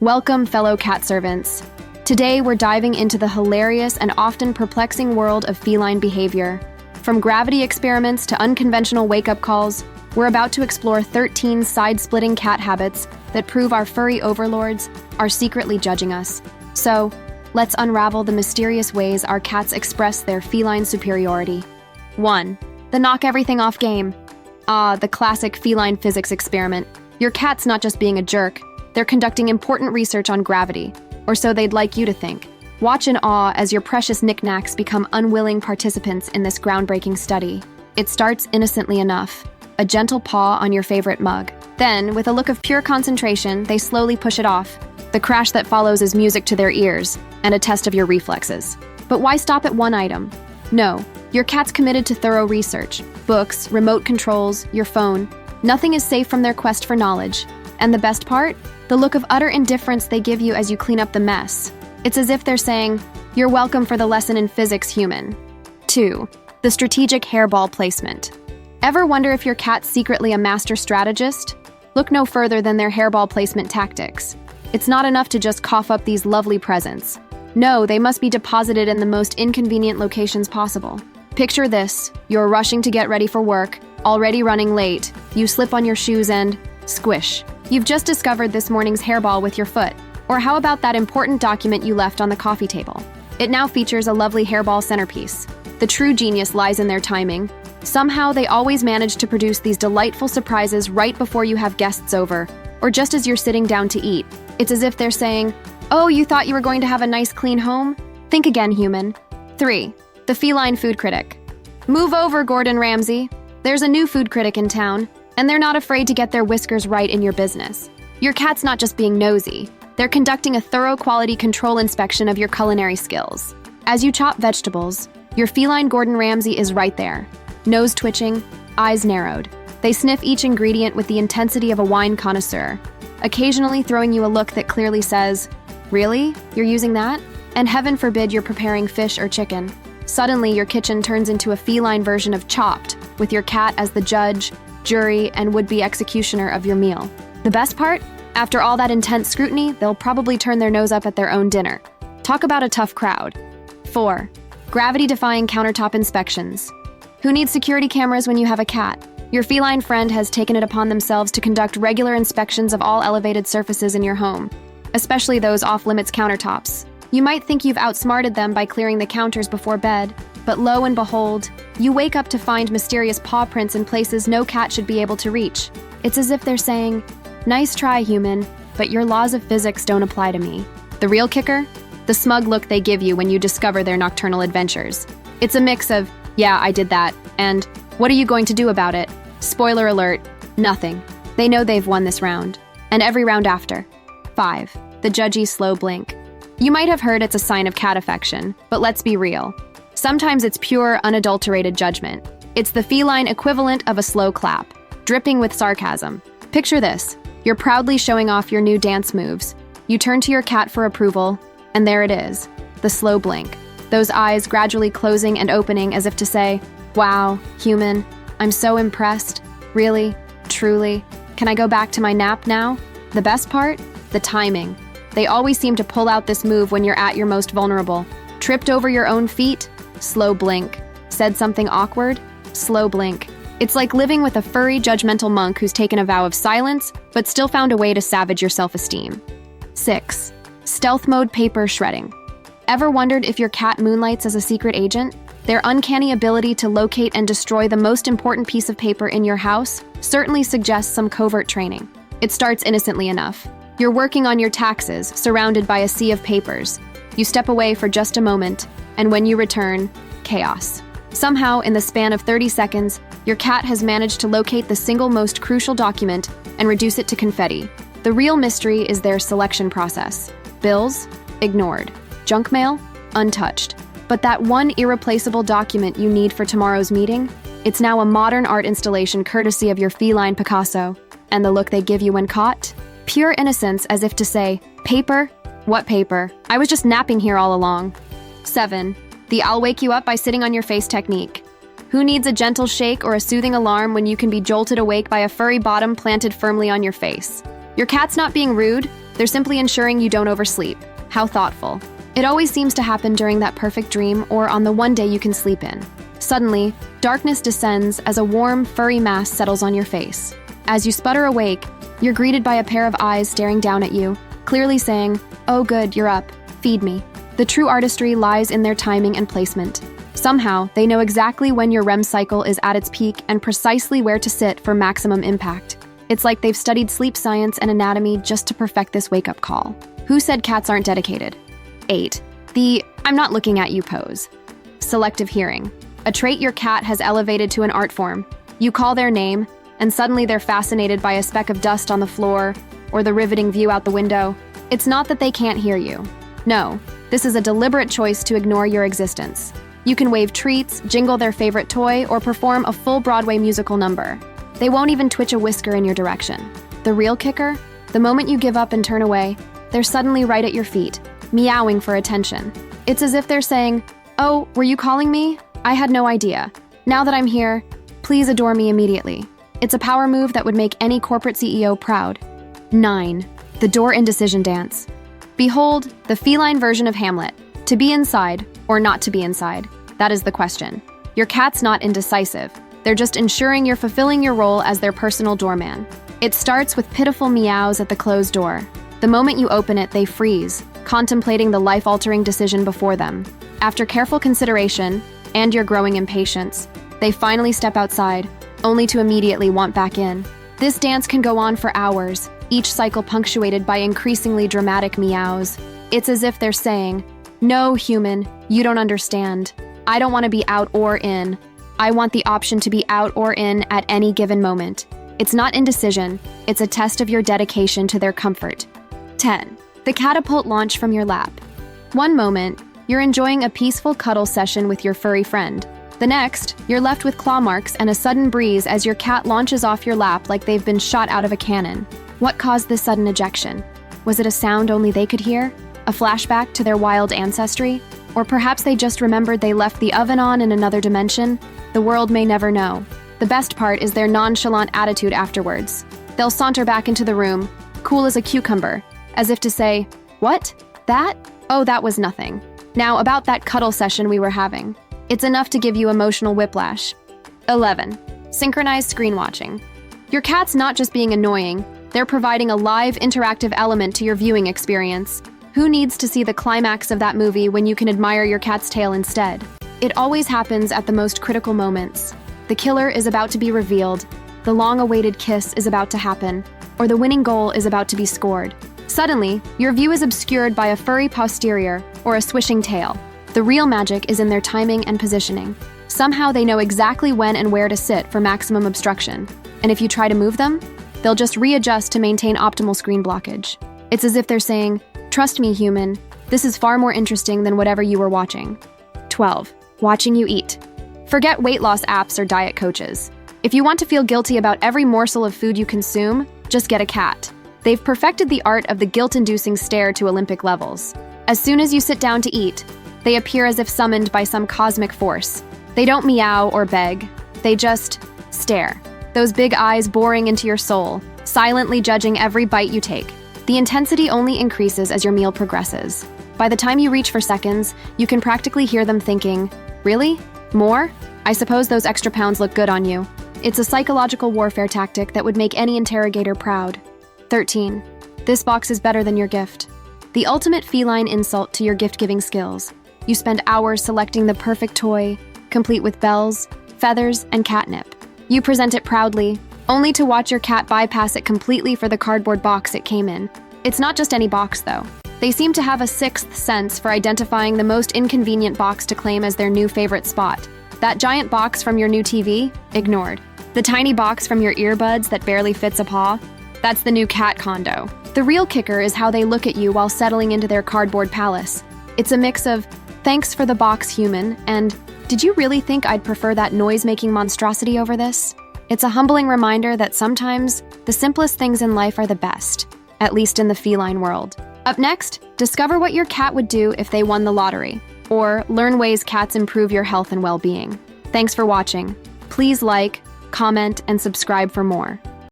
Welcome, fellow cat servants. Today, we're diving into the hilarious and often perplexing world of feline behavior. From gravity experiments to unconventional wake-up calls, we're about to explore 13 side-splitting cat habits that prove our furry overlords are secretly judging us. So, let's unravel the mysterious ways our cats express their feline superiority. 1. The knock everything off game. The classic feline physics experiment. Your cat's not just being a jerk, they're conducting important research on gravity, or so they'd like you to think. Watch in awe as your precious knickknacks become unwilling participants in this groundbreaking study. It starts innocently enough, a gentle paw on your favorite mug. Then, with a look of pure concentration, they slowly push it off. The crash that follows is music to their ears, and a test of your reflexes. But why stop at one item? No, your cat's committed to thorough research. Books, remote controls, your phone. Nothing is safe from their quest for knowledge. And the best part? The look of utter indifference they give you as you clean up the mess. It's as if they're saying, "You're welcome for the lesson in physics, human." 2. The strategic hairball placement. Ever wonder if your cat's secretly a master strategist? Look no further than their hairball placement tactics. It's not enough to just cough up these lovely presents. No, they must be deposited in the most inconvenient locations possible. Picture this: you're rushing to get ready for work, already running late. You slip on your shoes and squish. You've just discovered this morning's hairball with your foot. Or how about that important document you left on the coffee table? It now features a lovely hairball centerpiece. The true genius lies in their timing. Somehow they always manage to produce these delightful surprises right before you have guests over, or just as you're sitting down to eat. It's as if they're saying, "Oh, you thought you were going to have a nice clean home? Think again, human." 3. The feline food critic. Move over, Gordon Ramsay. There's a new food critic in town, and they're not afraid to get their whiskers right in your business. Your cat's not just being nosy. They're conducting a thorough quality control inspection of your culinary skills. As you chop vegetables, your feline Gordon Ramsay is right there. Nose twitching, eyes narrowed. They sniff each ingredient with the intensity of a wine connoisseur, occasionally throwing you a look that clearly says, "Really? You're using that?" And heaven forbid you're preparing fish or chicken. Suddenly, your kitchen turns into a feline version of Chopped, with your cat as the judge, jury, and would-be executioner of your meal. The best part? After all that intense scrutiny, they'll probably turn their nose up at their own dinner. Talk about a tough crowd. 4. Gravity-defying countertop inspections. Who needs security cameras when you have a cat? Your feline friend has taken it upon themselves to conduct regular inspections of all elevated surfaces in your home, especially those off-limits countertops. You might think you've outsmarted them by clearing the counters before bed, but lo and behold, you wake up to find mysterious paw prints in places no cat should be able to reach. It's as if they're saying, "Nice try, human, but your laws of physics don't apply to me." The real kicker? The smug look they give you when you discover their nocturnal adventures. It's a mix of, "Yeah, I did that," and "What are you going to do about it?" Spoiler alert, nothing. They know they've won this round, and every round after. 5. The judgy slow blink. You might have heard it's a sign of cat affection, but let's be real. Sometimes it's pure, unadulterated judgment. It's the feline equivalent of a slow clap, dripping with sarcasm. Picture this. You're proudly showing off your new dance moves. You turn to your cat for approval, and there it is, the slow blink. Those eyes gradually closing and opening as if to say, "Wow, human, I'm so impressed. Really? Truly? Can I go back to my nap now?" The best part? The timing. They always seem to pull out this move when you're at your most vulnerable. Tripped over your own feet? Slow blink. Said something awkward? Slow blink. It's like living with a furry, judgmental monk who's taken a vow of silence, but still found a way to savage your self-esteem. 6. Stealth mode paper shredding. Ever wondered if your cat moonlights as a secret agent? Their uncanny ability to locate and destroy the most important piece of paper in your house certainly suggests some covert training. It starts innocently enough. You're working on your taxes, surrounded by a sea of papers. You step away for just a moment, and when you return, chaos. Somehow, in the span of 30 seconds, your cat has managed to locate the single most crucial document and reduce it to confetti. The real mystery is their selection process. Bills? Ignored. Junk mail? Untouched. But that one irreplaceable document you need for tomorrow's meeting? It's now a modern art installation courtesy of your feline Picasso. And the look they give you when caught? Pure innocence, as if to say, "Paper? What paper? I was just napping here all along." 7. The "I'll wake you up by sitting on your face" technique. Who needs a gentle shake or a soothing alarm when you can be jolted awake by a furry bottom planted firmly on your face? Your cat's not being rude, They're simply ensuring you don't oversleep. How thoughtful. It always seems to happen during that perfect dream or on the one day you can sleep in. Suddenly, darkness descends as a warm, furry mass settles on your face. As you sputter awake, you're greeted by a pair of eyes staring down at you, clearly saying, "Oh good, you're up. Feed me." The true artistry lies in their timing and placement. Somehow, they know exactly when your REM cycle is at its peak and precisely where to sit for maximum impact. It's like they've studied sleep science and anatomy just to perfect this wake-up call. Who said cats aren't dedicated? 8. The "I'm not looking at you" pose. Selective hearing. A trait your cat has elevated to an art form. You call their name, and suddenly they're fascinated by a speck of dust on the floor or the riveting view out the window. It's not that they can't hear you. No, this is a deliberate choice to ignore your existence. You can wave treats, jingle their favorite toy, or perform a full Broadway musical number. They won't even twitch a whisker in your direction. The real kicker? The moment you give up and turn away, they're suddenly right at your feet, meowing for attention. It's as if they're saying, "Oh, were you calling me? I had no idea. Now that I'm here, please adore me immediately." It's a power move that would make any corporate CEO proud. 9. The door indecision dance. Behold, the feline version of Hamlet. To be inside, or not to be inside? That is the question. Your cat's not indecisive. They're just ensuring you're fulfilling your role as their personal doorman. It starts with pitiful meows at the closed door. The moment you open it, they freeze, contemplating the life-altering decision before them. After careful consideration, and your growing impatience, they finally step outside, only to immediately want back in. This dance can go on for hours, each cycle punctuated by increasingly dramatic meows. It's as if they're saying, "No, human, you don't understand. I don't want to be out or in. I want the option to be out or in at any given moment." It's not indecision, it's a test of your dedication to their comfort. 10. The catapult launch from your lap. One moment, you're enjoying a peaceful cuddle session with your furry friend. The next, you're left with claw marks and a sudden breeze as your cat launches off your lap like they've been shot out of a cannon. What caused this sudden ejection? Was it a sound only they could hear? A flashback to their wild ancestry? Or perhaps they just remembered they left the oven on in another dimension? The world may never know. The best part is their nonchalant attitude afterwards. They'll saunter back into the room, cool as a cucumber, as if to say, "What? That? Oh, that was nothing." Now, about that cuddle session we were having. It's enough to give you emotional whiplash. 11. Synchronized screen watching. Your cat's not just being annoying, they're providing a live, interactive element to your viewing experience. Who needs to see the climax of that movie when you can admire your cat's tail instead? It always happens at the most critical moments. The killer is about to be revealed, the long-awaited kiss is about to happen, or the winning goal is about to be scored. Suddenly, your view is obscured by a furry posterior or a swishing tail. The real magic is in their timing and positioning. Somehow they know exactly when and where to sit for maximum obstruction. And if you try to move them, they'll just readjust to maintain optimal screen blockage. It's as if they're saying, "Trust me, human, this is far more interesting than whatever you were watching." 12. Watching you eat. Forget weight loss apps or diet coaches. If you want to feel guilty about every morsel of food you consume, just get a cat. They've perfected the art of the guilt-inducing stare to Olympic levels. As soon as you sit down to eat, they appear as if summoned by some cosmic force. They don't meow or beg. They just stare. Those big eyes boring into your soul, silently judging every bite you take. The intensity only increases as your meal progresses. By the time you reach for seconds, you can practically hear them thinking, "Really? More? I suppose those extra pounds look good on you." It's a psychological warfare tactic that would make any interrogator proud. 13. This box is better than your gift. The ultimate feline insult to your gift-giving skills. You spend hours selecting the perfect toy, complete with bells, feathers, and catnip. You present it proudly, only to watch your cat bypass it completely for the cardboard box it came in. It's not just any box, though. They seem to have a sixth sense for identifying the most inconvenient box to claim as their new favorite spot. That giant box from your new TV? Ignored. The tiny box from your earbuds that barely fits a paw? That's the new cat condo. The real kicker is how they look at you while settling into their cardboard palace. It's a mix of, "Thanks for the box, human," and "Did you really think I'd prefer that noise-making monstrosity over this?" It's a humbling reminder that sometimes the simplest things in life are the best, at least in the feline world. Up next, discover what your cat would do if they won the lottery, or learn ways cats improve your health and well-being. Thanks for watching. Please like, comment, and subscribe for more.